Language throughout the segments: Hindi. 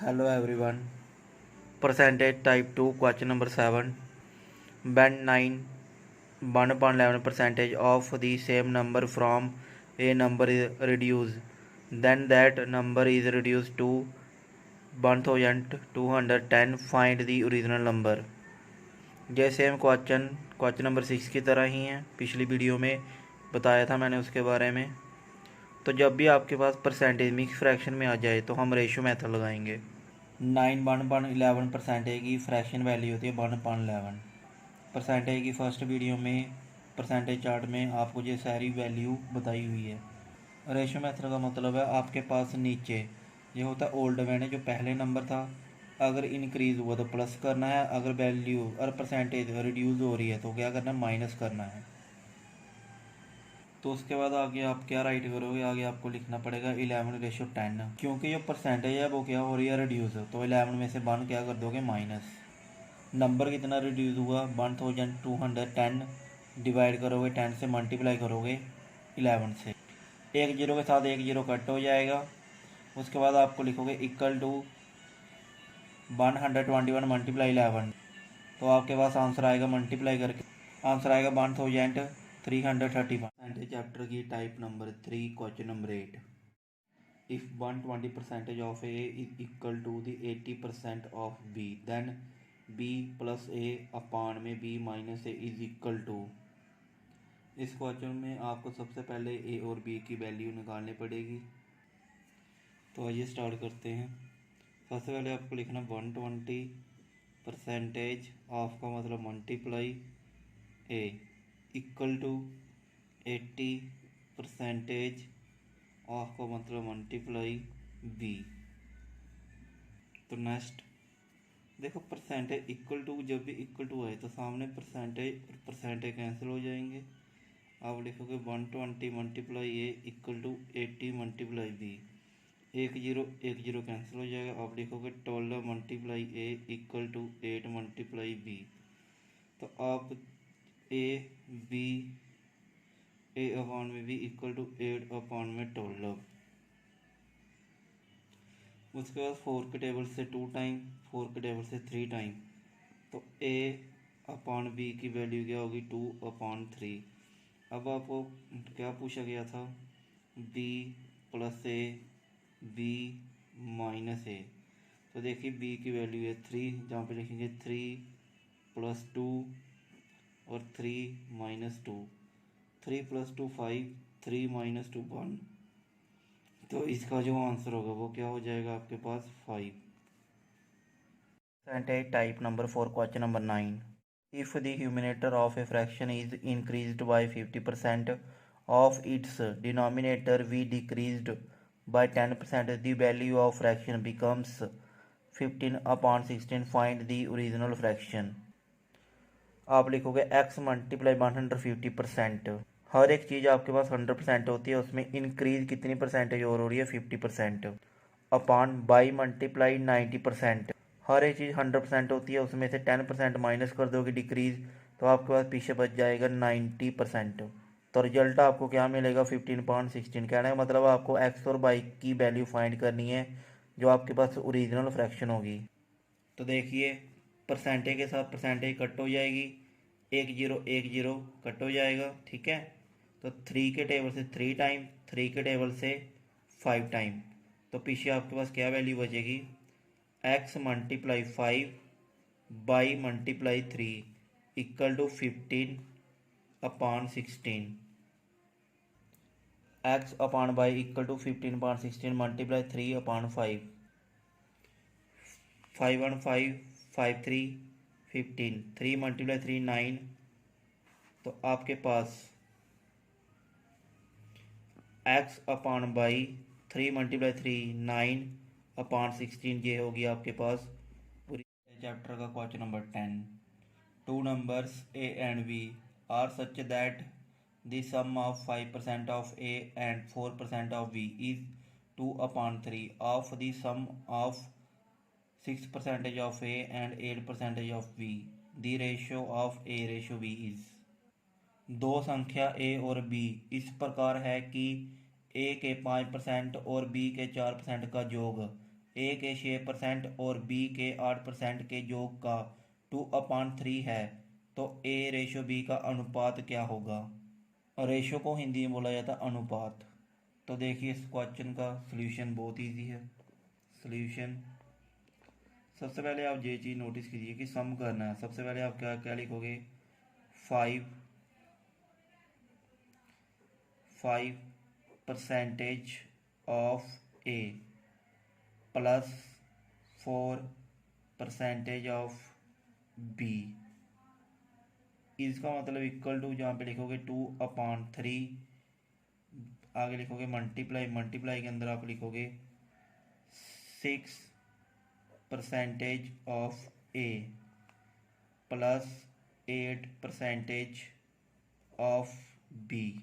Hello everyone. Percentage type 2 question number 7. When 9 1 upon 11 percentage of the same number from a number is reduced, then that number is reduced to 1210. Find the original number. ये सेम क्वेश्चन नंबर 6 की तरह ही है। पिछली वीडियो में बताया था मैंने उसके बारे में। तो जब भी आपके पास परसेंटेज मिक्स फ्रैक्शन में आ जाए तो हम रेशियो मेथड लगाएंगे। 9 1/11 परसेंटेज की फ्रैक्शन वैल्यू होती है 1/11। परसेंटेज की फर्स्ट वीडियो में परसेंटेज चार्ट में आपको ये सारी वैल्यू बताई हुई है। रेशियो मेथड का मतलब है आपके पास नीचे ये होता है ओल्ड मैन जो पहले नंबर था, अगर इंक्रीज़ हुआ तो प्लस करना है, अगर वैल्यू और परसेंटेज रिड्यूस हो रही है तो क्या करना है, माइनस करना है। तो उसके बाद आगे आप क्या राइट करोगे, आगे आपको लिखना पड़ेगा 11:10, क्योंकि जो परसेंटेज है वो क्या हो रही है, रिड्यूस। तो 11 में से 1 क्या कर दोगे, माइनस। नंबर कितना रिड्यूस हुआ, 1210। डिवाइड करोगे 10 से, मल्टीप्लाई करोगे 11 से। एक जीरो के साथ एक जीरो कट हो जाएगा। उसके बाद आपको लिखोगे इक्वल टू 121 मल्टीप्लाई 11। तो आपके पास आंसर आएगा, मल्टीप्लाई करके आंसर आएगा 1331। चैप्टर की type number 3 question number 8। If 120% of A is equal to the 80% of B, then B plus A upon में B minus A is equal to. इस क्वेश्चन में आपको सबसे पहले ए और बी की वैल्यू निकालनी पड़ेगी। तो आइए स्टार्ट करते हैं। सबसे पहले आपको लिखना 120% ऑफ का मतलब multiply a equal to 80% of का मतलब मल्टीप्लाई बी। तो नेक्स्ट देखो, परसेंटेज इक्वल टू जब भी इक्वल टू आए तो सामने परसेंटेज और परसेंटेज कैंसिल हो जाएंगे। आप लिखोगे 120 multiply a equal to 80 multiply b. एक जीरो कैंसिल हो जाएगा। आप लिखोगे 12 multiply a equal to 8 multiply b. तो आप ए बी ए अपॉन में बी इक्वल टू 8 अपॉन में 12। उसके बाद 4 के टेबल से 2 टाइम, 4 के टेबल से 3 टाइम। तो ए अपॉन बी की वैल्यू क्या होगी, 2/3। अब आपको क्या पूछा गया था, B plus A B minus A. तो देखिए बी की वैल्यू है 3, जहाँ पे लिखेंगे 3 + 2 और 3 - 2। 3 + 2 5, 3 - 2 1। तो इसका जो आंसर होगा वो क्या हो जाएगा आपके पास, 5। Percentage type number 4 question number 9. If the numerator of a fraction is increased by 50% of its denominator we decreased by 10%, the value of fraction becomes 15/16. Find the original fraction. आप लिखोगे x मल्टीप्लाई 150%। हर एक चीज़ आपके पास 100% होती है, उसमें इंक्रीज कितनी परसेंटेज और हो रही है, 50%। अपान बाई मल्टीप्लाई 90%। हर एक चीज़ 100% होती है, उसमें से 10% माइनस कर दोगे डिक्रीज, तो आपके पास पीछे बच जाएगा 90%। तो रिजल्ट आपको क्या मिलेगा, 15/16। कहने का मतलब आपको एक्स और वाई की वैल्यू फाइंड करनी है जो आपके पास ओरिजिनल फ्रैक्शन होगी। तो देखिए परसेंटेज के साथ परसेंटेज कट हो जाएगी, एक जीरो कट हो जाएगा, ठीक है। तो 3 के टेबल से 3 टाइम, 3 के टेबल से 5 टाइम। तो पीछे आपके पास क्या वैल्यू बचेगी, x multiply 5 by multiply 3 equal to 15/16। x upon by equal to 15/16 multiply 3/5। 5 1 5 5 3 15, 3 × 3 9। तो आपके पास x अपॉन बाई 3 × 3 9/16 ये होगी आपके पास पूरी चैप्टर का question number 10। Two numbers a and b are such that the sum of 5% of a and 4% of b is 2/3 of the sum of 6% of a and 8% of b. The ratio of a ratio b is। दो संख्या a और b इस प्रकार है कि a के 5% और b के 4% का योग ए के 6% और बी के 8% के योग का 2/3 है, तो ए रेशो बी का अनुपात क्या होगा। रेशो को हिंदी में बोला जाता है अनुपात। तो देखिए इस क्वेश्चन का सॉल्यूशन बहुत इजी है। सॉल्यूशन, सबसे पहले आप ये चीज़ नोटिस कीजिए कि सम करना है। सबसे पहले आप क्या क्या लिखोगे, 5% of A plus 4% of b, इसका मतलब इक्वल टू, जहाँ पे लिखोगे 2/3, आगे लिखोगे मल्टीप्लाई, मल्टीप्लाई के अंदर आप लिखोगे 6% of A plus 8% of B,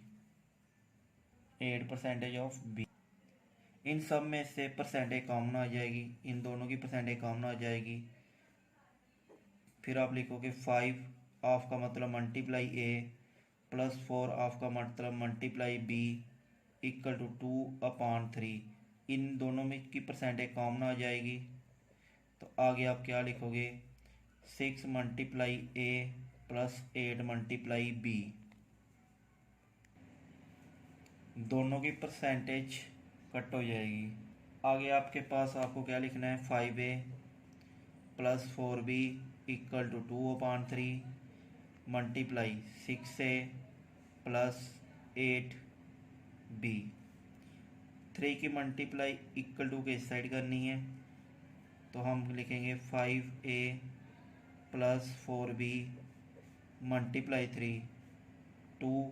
8% of B. इन सब में से परसेंटेज कॉमन आ जाएगी, इन दोनों की परसेंटेज कॉमन आ जाएगी। फिर आप लिखोगे 5 ऑफ का मतलब मल्टीप्लाई ए प्लस 4 ऑफ का मतलब मल्टीप्लाई बी इक्वल टू 2/3। इन दोनों में की परसेंटेज कॉमन आ जाएगी। तो आगे आप क्या लिखोगे, 6 मल्टीप्लाई ए प्लस 8 मल्टीप्लाई बी, दोनों की परसेंटेज कट हो जाएगी। आगे आपके पास आपको क्या लिखना है, 5a plus 4b equal to 2/3 multiply 6a plus 8b। 3 की मल्टीप्लाई इक्वल टू के इस साइड करनी है, तो हम लिखेंगे 5a plus 4b multiply 3, 2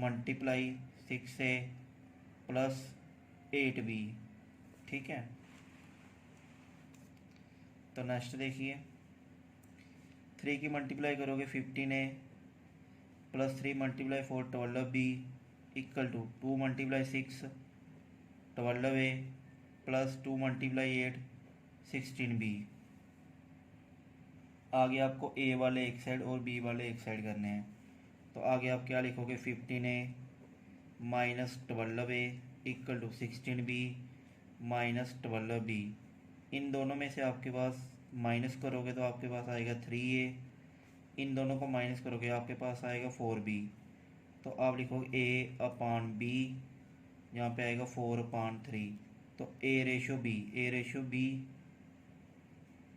multiply 6a plus 8b। ठीक है, तो नेक्स्ट देखिए, 3 की मल्टीप्लाई करोगे 15a plus 3 multiply 4 12b equal to 2 multiply 6 12a plus 2 multiply 8 16b। आगे आपको ए वाले एक साइड और बी वाले एक साइड करने हैं। तो आगे आप क्या लिखोगे, 15a minus 12a equal to 16b minus 12b। इन दोनों में से आपके पास माइनस करोगे तो आपके पास आएगा 3a, इन दोनों को माइनस करोगे आपके पास आएगा 4b। तो आप लिखोगे a/b, यहाँ पे आएगा 4/3। तो a रेशो b,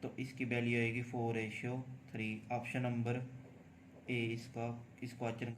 तो इसकी वैल्यू आएगी 4:3। ऑप्शन नंबर ए इसका इस क्वेश्चन